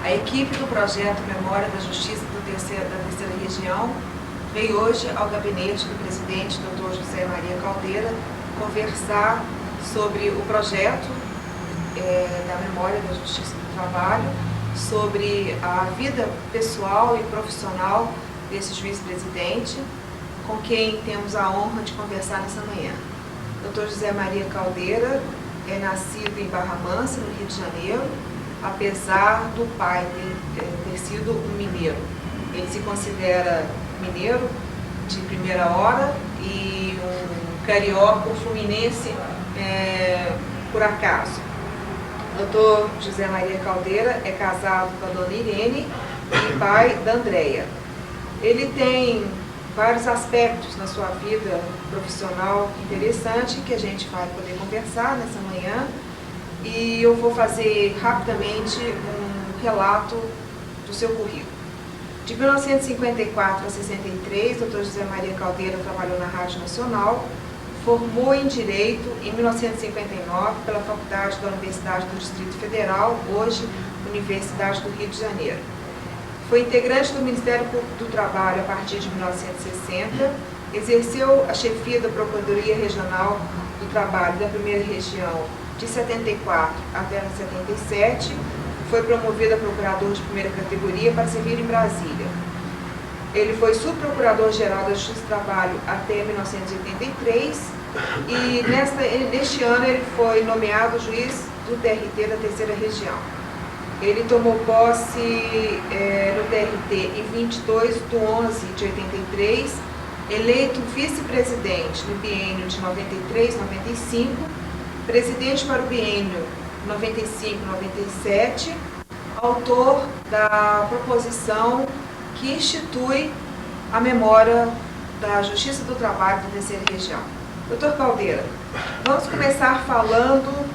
A equipe do projeto Memória da Justiça da Terceira Região veio hoje ao gabinete do presidente, Dr. José Maria Caldeira, conversar sobre o projeto da Memória da Justiça do Trabalho, sobre a vida pessoal e profissional desse juiz-presidente, com quem temos a honra de conversar nessa manhã. Dr. José Maria Caldeira é nascido em Barra Mansa, no Rio de Janeiro, apesar do pai ter sido um mineiro. Ele se considera mineiro de primeira hora e um carioca, um fluminense por acaso. Dr. José Maria Caldeira é casado com a dona Irene e pai da Andréia. Ele tem vários aspectos na sua vida profissional interessante que a gente vai poder conversar nessa manhã. E eu vou fazer rapidamente um relato do seu currículo. De 1954 a 63, Dr. José Maria Caldeira trabalhou na Rádio Nacional, formou em Direito em 1959 pela Faculdade da Universidade do Distrito Federal, hoje Universidade do Rio de Janeiro. Foi integrante do Ministério do Trabalho a partir de 1960, exerceu a chefia da Procuradoria Regional do Trabalho da Primeira Região de 74 até 77, foi promovido a procurador de primeira categoria para servir em Brasília. Ele foi subprocurador-geral da Justiça do Trabalho até 1983 e neste ano ele foi nomeado juiz do TRT da Terceira Região. Ele tomou posse no TRT em 22 de 11 de 83, eleito vice-presidente no biênio de 93-95, presidente para o biênio 95-97, autor da proposição que institui a memória da Justiça do Trabalho da Terceira Região. Doutor Caldeira, vamos começar falando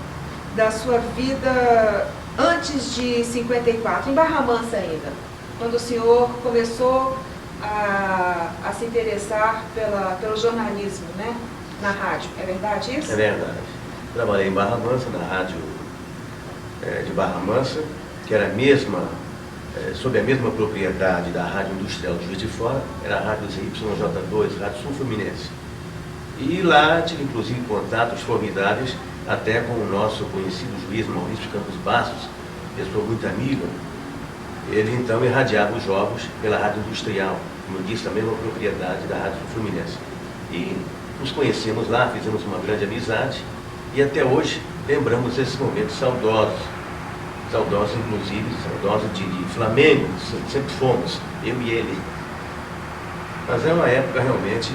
da sua vida antes de 54, em Barra Mansa ainda, quando o senhor começou a se interessar pelo jornalismo, né, na rádio. É verdade isso? É verdade. Trabalhei em Barra Mansa, na rádio de Barra Mansa, que era sob a mesma propriedade da Rádio Industrial de Juiz de Fora, era a Rádio ZYJ2, Rádio Sul Fluminense. E lá tive inclusive contatos formidáveis até com o nosso conhecido juiz Maurício Campos Bastos, pessoa muito amiga. Ele então irradiava os jogos pela Rádio Industrial, como eu disse, também uma propriedade da Rádio Sul Fluminense. E nos conhecemos lá, fizemos uma grande amizade. E até hoje lembramos esses momentos saudosos inclusive, saudosos de Flamengo, sempre fomos, eu e ele. Mas é uma época realmente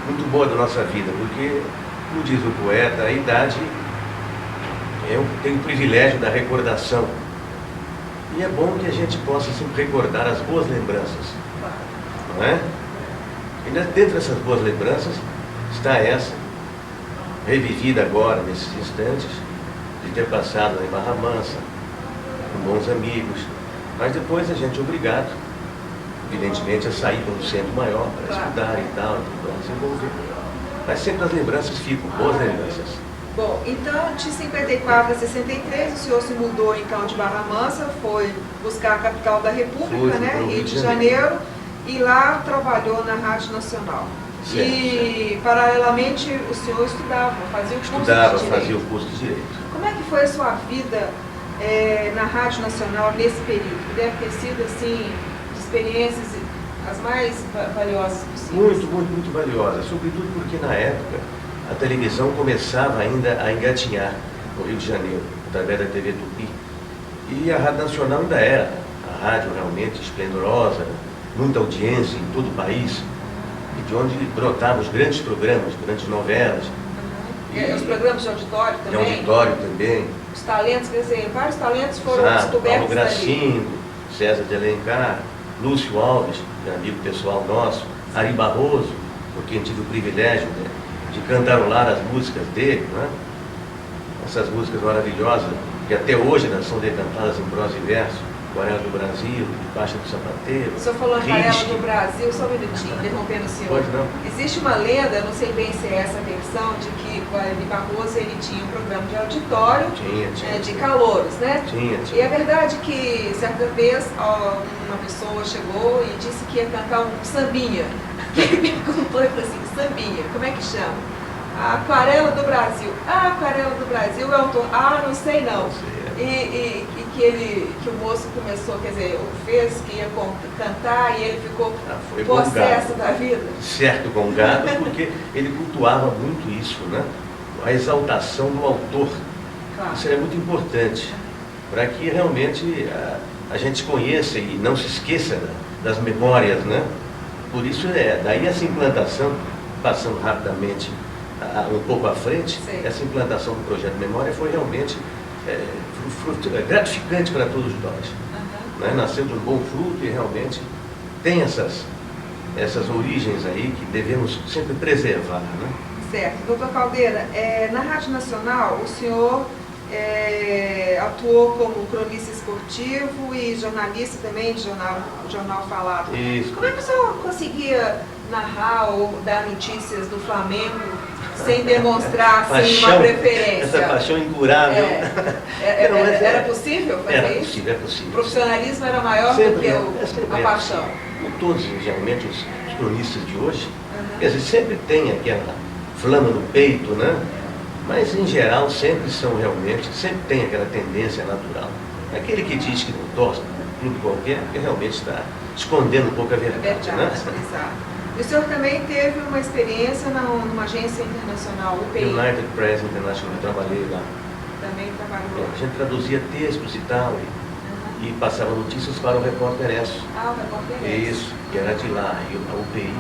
muito boa da nossa vida, porque, como diz o poeta, a idade tem o privilégio da recordação. E é bom que a gente possa sempre recordar as boas lembranças, não é? E dentro dessas boas lembranças está essa, revivida agora, nesses instantes, de ter passado lá em Barra Mansa, com bons amigos, mas depois a gente é obrigado, evidentemente, a sair para um centro maior, para estudar e tal, para desenvolver. Mas sempre as lembranças ficam, boas lembranças. Bom, então, de 54 a 63, o senhor se mudou, então, de Barra Mansa, foi buscar a capital da República, né, Rio de Janeiro, e lá trabalhou na Rádio Nacional. Certo, e, certo. Paralelamente, o senhor estudava, fazia o curso de Direito. Fazia o curso de Direito. Como é que foi a sua vida na Rádio Nacional nesse período? Deve ter sido, assim, experiências as mais valiosas possíveis. Muito valiosas, sobretudo porque na época a televisão começava ainda a engatinhar no Rio de Janeiro, através da TV Tupi. E a Rádio Nacional ainda era a rádio realmente esplendorosa, muita audiência em todo o país, e de onde brotavam os grandes programas, grandes novelas. E os programas de auditório também? De auditório também. Os talentos, quer dizer, vários talentos foram descobertos Paulo Gracindo, César de Alencar, Lúcio Alves, que é amigo pessoal nosso, Ari Barroso, por quem tive o privilégio de cantarolar as músicas dele, né? Essas músicas maravilhosas, que até hoje elas são decantadas em prosa e verso, Aquarela do Brasil, Baixa do Sapateiro. O senhor falou Aquarela do Brasil, só um minutinho, interrompendo o senhor. Pois não. Existe uma lenda, não sei bem se é essa versão, de que Guarani Barroso, ele tinha um programa de auditório, Tinha. de calouros, né? Tinha. E é verdade que, certa vez, uma pessoa chegou e disse que ia cantar um sambinha. Ele perguntou e falou assim, sambinha, como é que chama? A Aquarela do Brasil. Ah, Aquarela do Brasil, é o autor. Ah, não sei não. Não sei, Que o moço começou, quer dizer, fez que ia cantar e ele ficou foi possesso da vida. Certo, gongado, porque ele cultuava muito isso, né? A exaltação do autor. Claro. Isso é muito importante, para que realmente a gente conheça e não se esqueça das memórias, né? Por isso, daí essa implantação, passando rapidamente um pouco à frente, Sim. essa implantação do projeto Memória foi realmente gratificante para todos nós. Né? Nasceu de um bom fruto e realmente tem essas origens aí que devemos sempre preservar. Né? Certo. Doutor Caldeira, na Rádio Nacional, o senhor atuou como cronista esportivo e jornalista também de jornal falado. Isso. Como é que o senhor conseguia narrar ou dar notícias do Flamengo sem demonstrar assim, uma preferência? Essa paixão incurável. Era possível fazer era isso? Possível, é possível. O profissionalismo era maior Sempre, do que a paixão. Como todos, geralmente, os cronistas de hoje, quer dizer, sempre tem aquela flama no peito, né? Mas, em geral, sempre tem aquela tendência natural. Aquele que diz que não torce um clube qualquer, que realmente está escondendo um pouco a verdade, né? Exato. E o senhor também teve uma experiência numa agência internacional, UPI. United Press International, eu trabalhei lá. Também trabalhou. A gente traduzia textos e tal, e passava notícias para o Repórter Esso. Ah, o Repórter Esso. Isso, que era de lá. E a UPI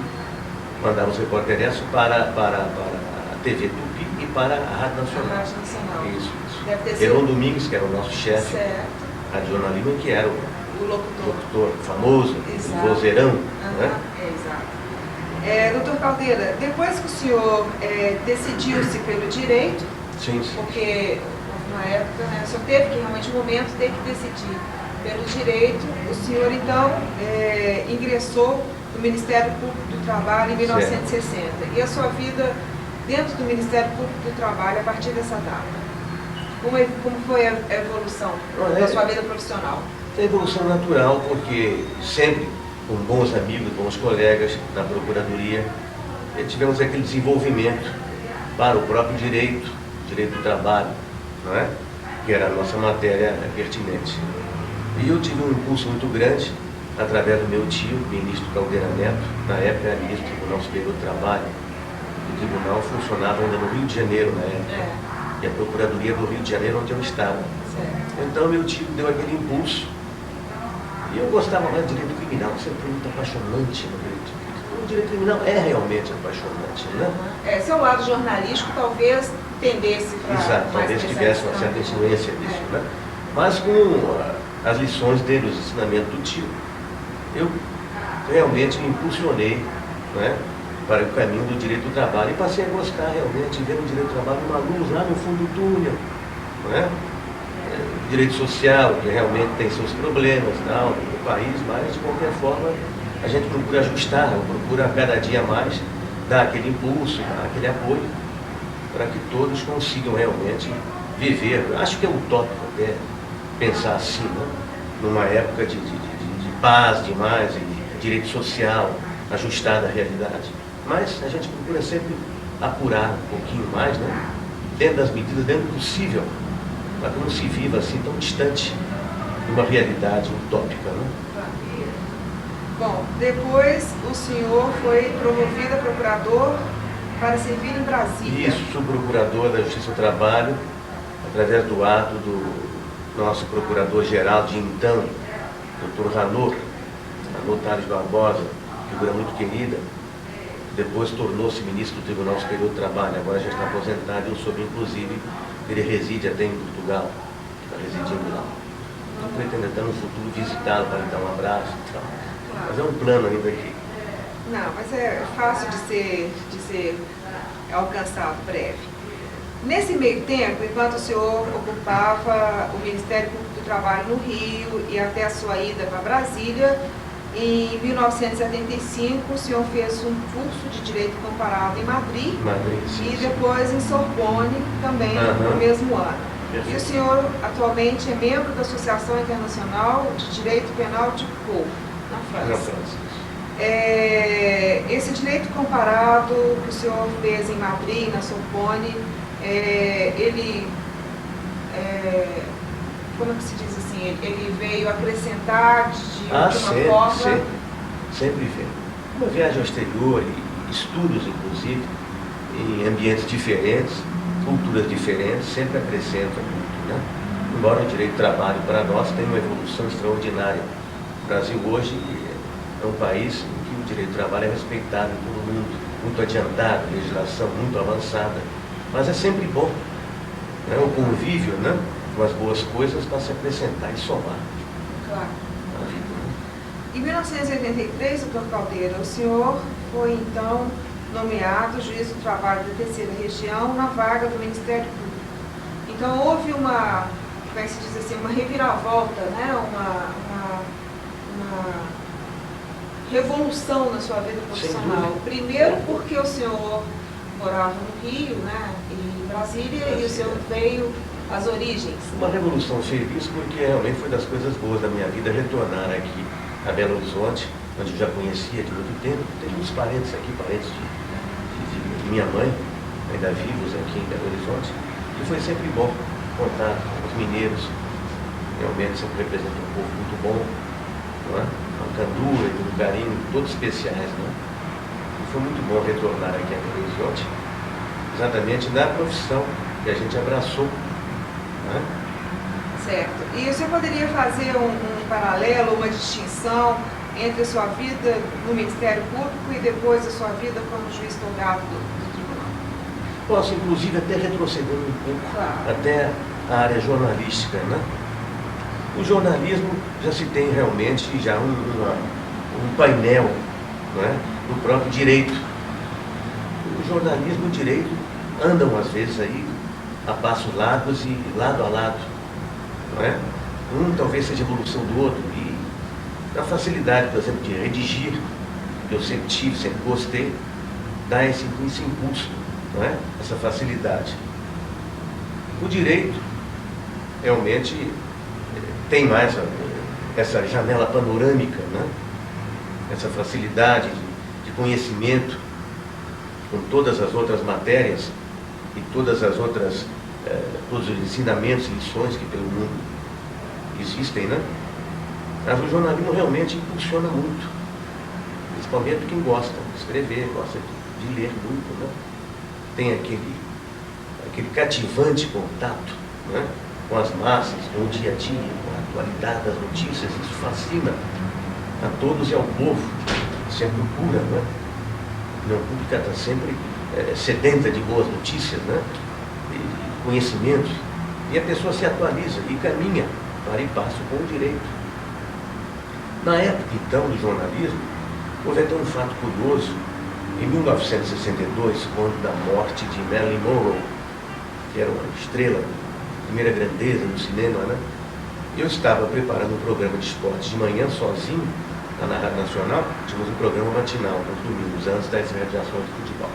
mandava os Repórter Esso para a TV Tupi e para a Rádio Nacional. A Rádio Nacional. Isso. Deve ter sido... Elon Domingos, que era o nosso chefe, radiojornalismo, que era o locutor famoso, o vozeirão. Né? Exato. Doutor Caldeira, depois que o senhor decidiu-se pelo direito, sim. Porque na época, né, o senhor teve que realmente, no momento, ter que decidir pelo direito, o senhor então ingressou no Ministério Público do Trabalho em 1960. Certo. E a sua vida dentro do Ministério Público do Trabalho a partir dessa data? Como foi a evolução da sua vida profissional? A evolução natural, porque sempre com bons amigos, bons colegas na Procuradoria, tivemos aquele desenvolvimento para o próprio direito do trabalho, não é? Que era a nossa matéria pertinente. E eu tive um impulso muito grande, através do meu tio, ministro Caldeira Neto, na época era ministro do Tribunal Superior do Trabalho. O tribunal funcionava ainda no Rio de Janeiro, na época, e a Procuradoria do Rio de Janeiro, onde eu estava. Então meu tio deu aquele impulso. E eu gostava mais do direito criminal, sempre foi muito apaixonante no direito criminal. O direito criminal é realmente apaixonante, né? Seu lado jornalístico talvez tendesse para... Exato, talvez tivesse uma certa influência disso, né? Mas com as lições dele, os ensinamentos do tio, eu realmente me impulsionei, né, para o caminho do direito do trabalho e passei a gostar realmente, ver o direito do trabalho uma luz lá no fundo do túnel, né? Direito social, que realmente tem seus problemas no país, mas de qualquer forma a gente procura ajustar, procura cada dia mais dar aquele impulso, dar aquele apoio para que todos consigam realmente viver. Acho que é utópico até pensar assim, né? Numa época de paz demais, de direito social ajustado à realidade. Mas a gente procura sempre apurar um pouquinho mais, né? Dentro das medidas, dentro do possível, para que não se viva assim tão distante de uma realidade utópica, né? Bom, depois o senhor foi promovido a procurador para servir em Brasília. Isso, sou procurador da Justiça do Trabalho, através do ato do nosso procurador-geral de então, doutor Ranor Tales Barbosa, figura muito querida, depois tornou-se ministro do Tribunal Superior do Trabalho, agora já está aposentado e eu soube, inclusive, ele reside até em Portugal, está residindo lá. Eu pretendo até no futuro visitá-lo para lhe dar um abraço e tal. Mas é um plano ainda aqui. Não, mas é fácil de ser alcançado breve. Nesse meio tempo, enquanto o senhor ocupava o Ministério Público do Trabalho no Rio e até a sua ida para Brasília, Em 1975, o senhor fez um curso de Direito Comparado em Madrid, sim, e depois em Sorbonne, também no mesmo ano. Perfeito. E o senhor atualmente é membro da Associação Internacional de Direito Penal de Pau, na França. Esse direito comparado que o senhor fez em Madrid, na Sorbonne, como que se diz assim, ele veio acrescentar de uma forma... Sempre veio. Uma viagem ao exterior e estudos, inclusive, em ambientes diferentes, culturas diferentes, sempre acrescenta muito, né? Embora o direito do trabalho para nós tenha uma evolução extraordinária. O Brasil hoje é um país em que o direito do trabalho é respeitado em todo mundo, muito adiantado, legislação muito avançada, mas é sempre bom, né? O convívio, né? Com as boas coisas para se acrescentar e somar. Claro. Em 1983, doutor Caldeira, o senhor foi então nomeado juiz do trabalho da terceira região na vaga do Ministério Público. Então houve uma, como é que se diz assim, uma reviravolta, né? uma revolução na sua vida profissional. Primeiro porque o senhor morava no Rio, né? Em Brasília, e o senhor veio às origens. Uma revolução feliz, porque realmente foi das coisas boas da minha vida retornar aqui a Belo Horizonte, onde eu já conhecia de muito tempo. Tem muitos parentes aqui, parentes de minha mãe, ainda vivos aqui em Belo Horizonte, e foi sempre bom contar com os mineiros. Realmente sempre representa um povo muito bom, não é? Uma candura e um carinho, todos especiais, não é? E foi muito bom retornar aqui a Belo Horizonte, exatamente na profissão que a gente abraçou. Né? Certo. E o senhor poderia fazer um paralelo, uma distinção entre a sua vida no Ministério Público e depois a sua vida como juiz togado do tribunal? Posso, inclusive, até retrocedendo um pouco, até a área jornalística, né? O jornalismo já se tem realmente já um painel, não é? No próprio direito. O jornalismo e o direito andam, às vezes, aí a passos largos e lado a lado, não é? Um talvez seja evolução do outro, e a facilidade, por exemplo, de redigir, que eu sempre tive, sempre gostei, dá esse impulso, não é? Essa facilidade. O direito realmente tem mais essa janela panorâmica, né? Essa facilidade de conhecimento com todas as outras matérias e todas as outras, todos os ensinamentos e lições que pelo mundo existem, né? Mas o jornalismo realmente impulsiona muito, principalmente quem gosta de escrever, gosta de ler muito, né? Tem aquele cativante contato, né? Com as massas, com o dia a dia, com a atualidade das notícias. Isso fascina a todos e ao povo, sempre procura, né? A opinião pública está sempre sedenta de boas notícias, né? E conhecimentos, e a pessoa se atualiza e caminha para e passo com o direito. Na época, então, do jornalismo, houve até um fato curioso. Em 1962, quando da morte de Marilyn Monroe, que era uma estrela, primeira grandeza no cinema, né? Eu estava preparando um programa de esportes de manhã, sozinho, lá na Rádio Nacional. Tínhamos um programa matinal, nos domingos, antes das realizações de futebol.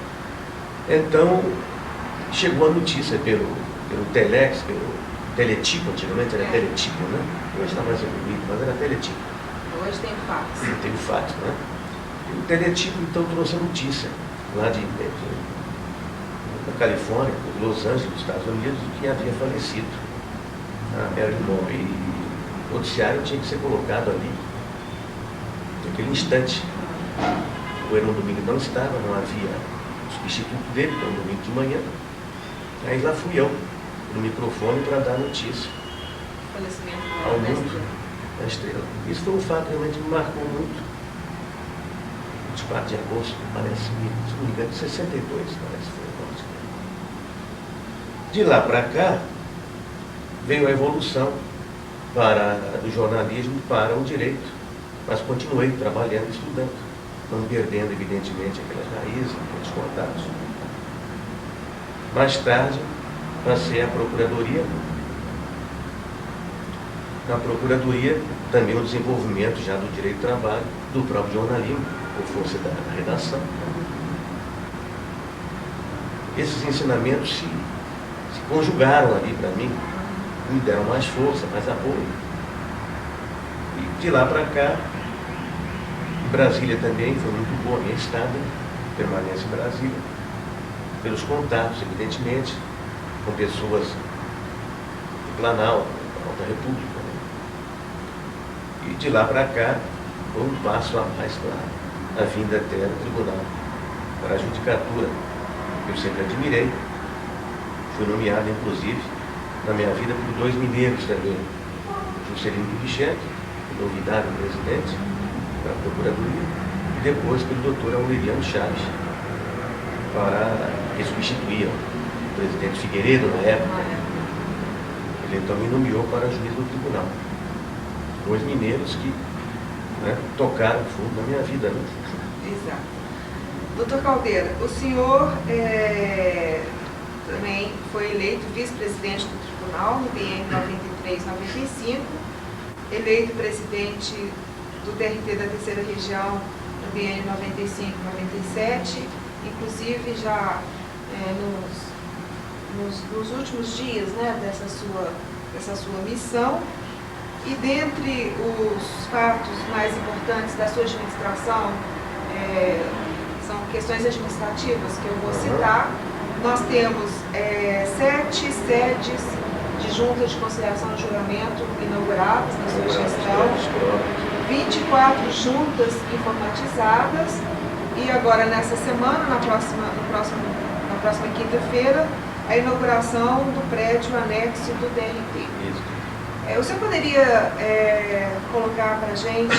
Então, chegou a notícia pelo Telex, pelo Teletipo, antigamente era Teletipo, né? Hoje está mais evoluído, mas era Teletipo. Hoje tem fax. Tem o fax, né? E o Teletipo, então, trouxe a notícia, lá da Califórnia, de Los Angeles, dos Estados Unidos, de que havia falecido a Marilyn Monroe. E o noticiário tinha que ser colocado ali, naquele instante. O Heron Domingo não estava, não havia substituto dele, então domingo de manhã. Aí lá fui eu, no microfone, para dar notícia ao mundo da estrela. Isso foi um fato que realmente me marcou muito. 24 de agosto, parece, se não me engano, de 62, parece que foi a morte dele. De lá para cá, veio a evolução do jornalismo para o direito, mas continuei trabalhando e estudando, não perdendo, evidentemente, aquelas raízes, aqueles contatos. Mais tarde, passei à Procuradoria na Procuradoria, também o desenvolvimento já do direito do trabalho, do próprio jornalismo, por força da redação. Esses ensinamentos se conjugaram ali para mim, me deram mais força, mais apoio. E de lá para cá, em Brasília também foi muito boa a minha estada, permanência em Brasília, pelos contatos, evidentemente, com pessoas do Planalto, da Alta República. Né? E de lá para cá, foi um passo a mais para a vinda até o tribunal, para a judicatura. Eu sempre admirei. Fui nomeado, inclusive, na minha vida por 2 mineiros também. Juscelino Kubitschek, novidade presidente da Procuradoria, e depois pelo doutor Aureliano Chaves, que substituía o presidente Figueiredo na época. Ele então me nomeou para juiz do tribunal. 2 mineiros que, né, tocaram fundo na minha vida. Né? Exato. Doutor Caldeira, o senhor também foi eleito vice-presidente do tribunal no biênio 93-95, eleito presidente do TRT da Terceira Região no biênio 95-97, inclusive já nos últimos dias, né, dessa sua missão. E dentre os fatos mais importantes da sua administração, são questões administrativas que eu vou citar. Nós temos 7 sedes de juntas de conciliação e julgamento inauguradas na sua gestão, 24 juntas informatizadas e agora nessa semana, na próxima quinta-feira, a inauguração do prédio anexo do TRT. O senhor poderia colocar para a gente,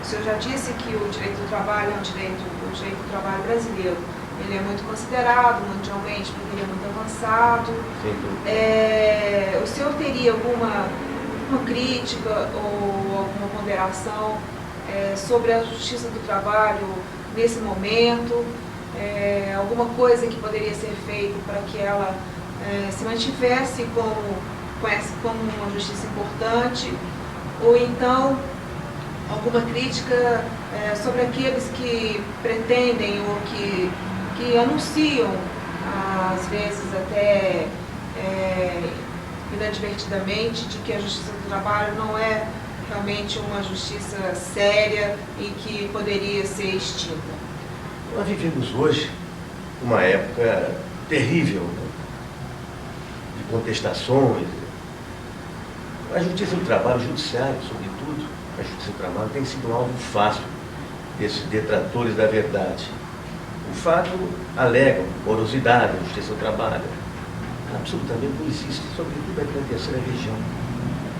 o senhor já disse que o direito do trabalho é o direito do trabalho brasileiro, ele é muito considerado mundialmente porque ele é muito avançado. O senhor teria alguma crítica ou alguma ponderação sobre a justiça do trabalho nesse momento? Alguma coisa que poderia ser feita para que ela se mantivesse como uma justiça importante? Ou então, alguma crítica sobre aqueles que pretendem ou que anunciam, às vezes até inadvertidamente, de que a justiça do trabalho não é realmente uma justiça séria e que poderia ser extinta? Nós vivemos hoje uma época terrível, né, de contestações. A justiça do trabalho, o judiciário, sobretudo, a justiça do trabalho tem sido um alvo fácil desses detratores da verdade. O fato alegam morosidade na justiça do trabalho. Absolutamente não existe, sobretudo aqui na Terceira Região.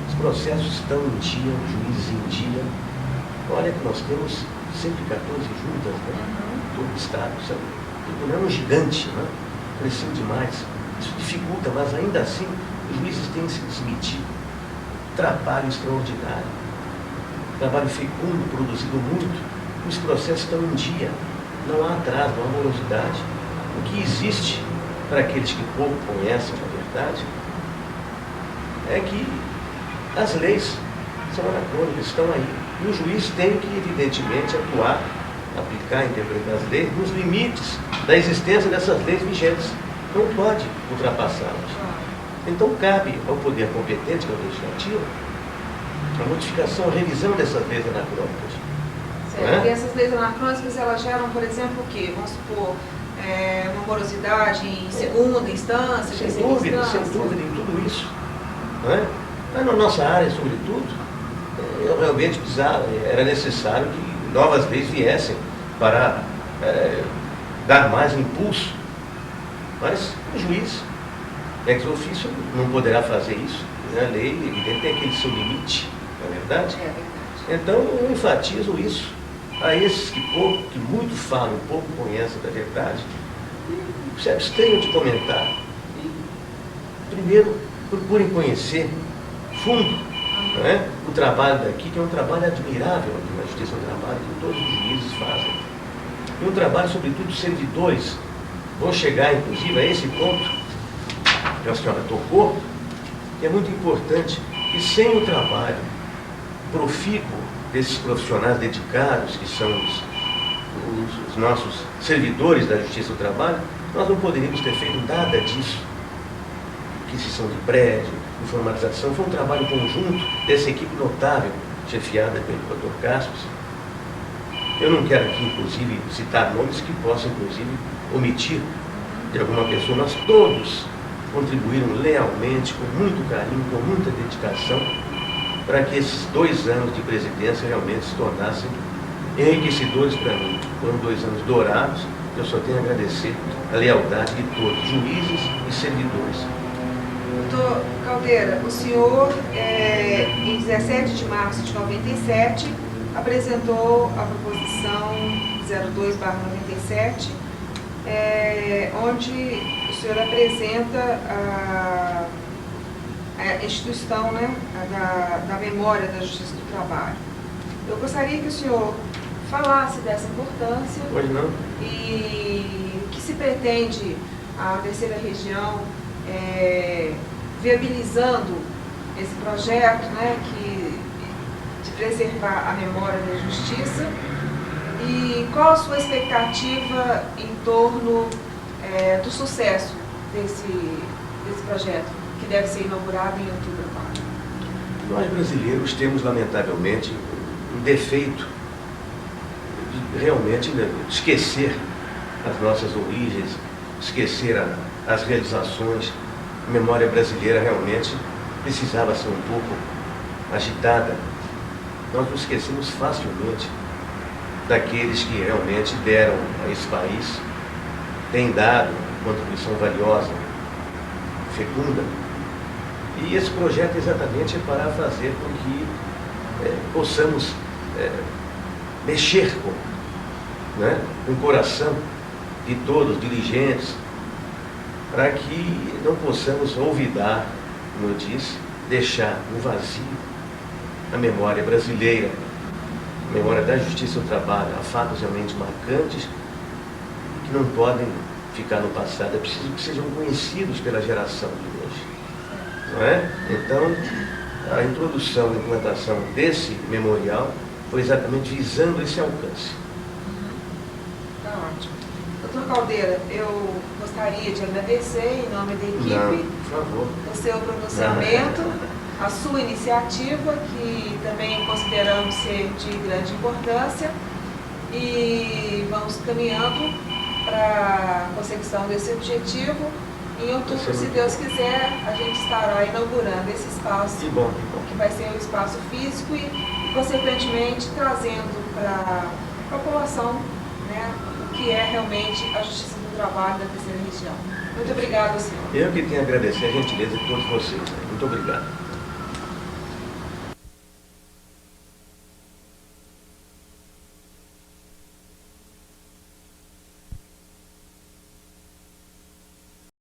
Os processos estão em dia, os juízes em dia. Olha que nós temos 114 juntas, né? Todo o Estado. Isso é um gigante, né? Cresceu demais. Isso dificulta, mas ainda assim os juízes têm se submetido. Trabalho extraordinário. Trabalho fecundo, produzido muito. Os processos estão em dia. Não há atraso, não há morosidade. O que existe para aqueles que pouco conhecem a verdade é que as leis são anacrônicas, estão aí. E o juiz tem que, evidentemente, atuar, aplicar, interpretar as leis nos limites da existência dessas leis vigentes. Não pode ultrapassá-las. Então cabe ao poder competente, que é o legislativo, a modificação, a revisão dessas leis anacrônicas. Certo. E essas leis anacrônicas, elas geram, por exemplo, o quê? Vamos supor, uma morosidade em segunda instância, sem dúvida, em tudo isso. Não é? Mas na nossa área, sobretudo, realmente era necessário que novas leis viessem para dar mais impulso. Mas o juiz, ex officio, não poderá fazer isso. A lei, evidente, tem aquele seu limite, não é verdade? É verdade. Então, eu enfatizo isso a esses que muito falam, pouco conhecem da verdade, e se abstenham de comentar. E, primeiro, procurem conhecer fundo, não é? O trabalho daqui, que é um trabalho admirável aqui na Justiça do Trabalho, que todos os juízes fazem. E um trabalho, sobretudo, dos servidores. Vou chegar, inclusive, a esse ponto que a senhora tocou, que é muito importante. que sem o trabalho profícuo desses profissionais dedicados, que são os nossos servidores da Justiça do Trabalho, nós não poderíamos ter feito nada disso. Aquisição de prédio, informatização, foi um trabalho conjunto dessa equipe notável, chefiada pelo Dr. Caspos. Eu não quero aqui, inclusive, citar nomes que possam, inclusive, omitir de alguma pessoa. Nós todos contribuíram lealmente, com muito carinho, com muita dedicação, para que esses 2 anos de presidência realmente se tornassem enriquecedores para mim. Foram 2 anos dourados, eu só tenho a agradecer a lealdade de todos, juízes e servidores. Doutor Caldeira, o senhor, em 17 de março de 97, apresentou a proposição 02/97, onde o senhor apresenta a instituição, né, da memória da Justiça do Trabalho. Eu gostaria que o senhor falasse dessa importância. Pois não. E o que se pretende a terceira região viabilizando esse projeto, né, de preservar a memória da justiça, e qual a sua expectativa em torno do sucesso desse projeto, que deve ser inaugurado em outubro agora? Nós brasileiros temos, lamentavelmente, um defeito de realmente esquecer as nossas origens, esquecer as realizações. A memória brasileira realmente precisava ser um pouco agitada. Nós nos esquecemos facilmente daqueles que realmente deram a esse país, têm dado uma contribuição valiosa, fecunda. E esse projeto exatamente é para fazer com que possamos mexer com o coração de todos os dirigentes, para que não possamos olvidar, como eu disse, deixar no vazio a memória brasileira, a memória da Justiça do Trabalho. Há fatos realmente marcantes que não podem ficar no passado, é preciso que sejam conhecidos pela geração de hoje. Não é? Então, a introdução e implantação desse memorial foi exatamente visando esse alcance. Está ótimo. Doutor Caldeira, eu gostaria de agradecer em nome da equipe. Não, por favor. O seu pronunciamento, a sua iniciativa, que também consideramos ser de grande importância, e vamos caminhando para a consecução desse objetivo. Em outubro, se Deus quiser, a gente estará inaugurando esse espaço, que bom. Que vai ser um espaço físico e consequentemente, trazendo para a população, né, o que é realmente a Justiça do Trabalho da terceira região. Muito obrigada, senhor. Eu que tenho a agradecer a gentileza de todos vocês. Muito obrigado.